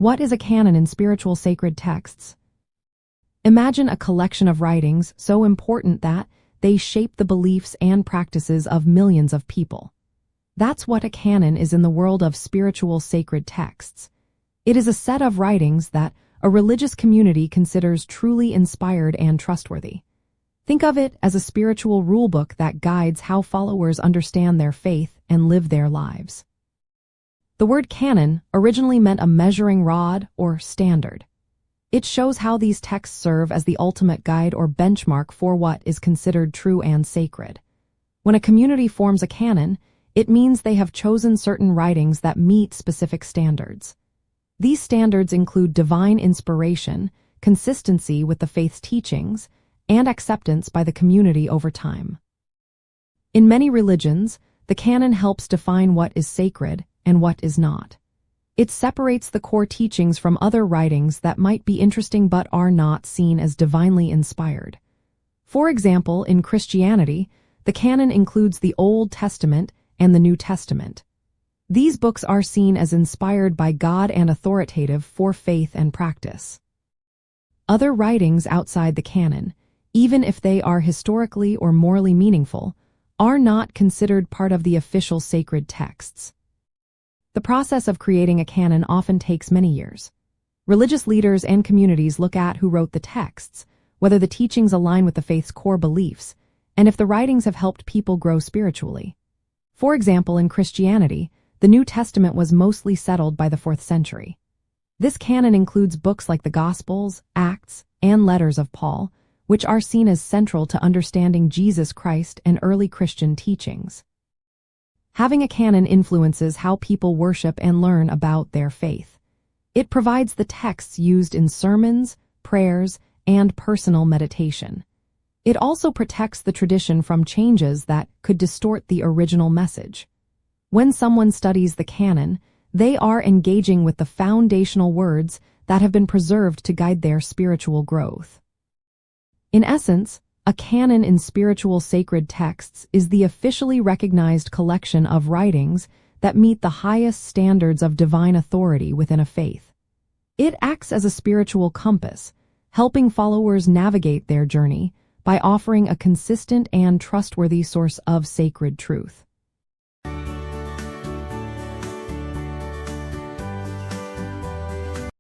What is a canon in spiritual sacred texts? Imagine a collection of writings so important that they shape the beliefs and practices of millions of people. That's what a canon is in the world of spiritual sacred texts. It is a set of writings that a religious community considers truly inspired and trustworthy. Think of it as a spiritual rulebook that guides how followers understand their faith and live their lives. The word canon originally meant a measuring rod or standard. It shows how these texts serve as the ultimate guide or benchmark for what is considered true and sacred. When a community forms a canon, it means they have chosen certain writings that meet specific standards. These standards include divine inspiration, consistency with the faith's teachings, and acceptance by the community over time. In many religions, the canon helps define what is sacred and what is not. It separates the core teachings from other writings that might be interesting but are not seen as divinely inspired. For example, in Christianity, the canon includes the Old Testament and the New Testament. These books are seen as inspired by God and authoritative for faith and practice. Other writings outside the canon, even if they are historically or morally meaningful, are not considered part of the official sacred texts. The process of creating a canon often takes many years. Religious leaders and communities look at who wrote the texts, whether the teachings align with the faith's core beliefs, and if the writings have helped people grow spiritually. For example, in Christianity, the New Testament was mostly settled by the 4th century. This canon includes books like the Gospels, Acts, and letters of Paul, which are seen as central to understanding Jesus Christ and early Christian teachings. Having a canon influences how people worship and learn about their faith. It provides the texts used in sermons, prayers, and personal meditation. It also protects the tradition from changes that could distort the original message. When someone studies the canon, they are engaging with the foundational words that have been preserved to guide their spiritual growth. In essence, a canon in spiritual sacred texts is the officially recognized collection of writings that meet the highest standards of divine authority within a faith. It acts as a spiritual compass, helping followers navigate their journey by offering a consistent and trustworthy source of sacred truth.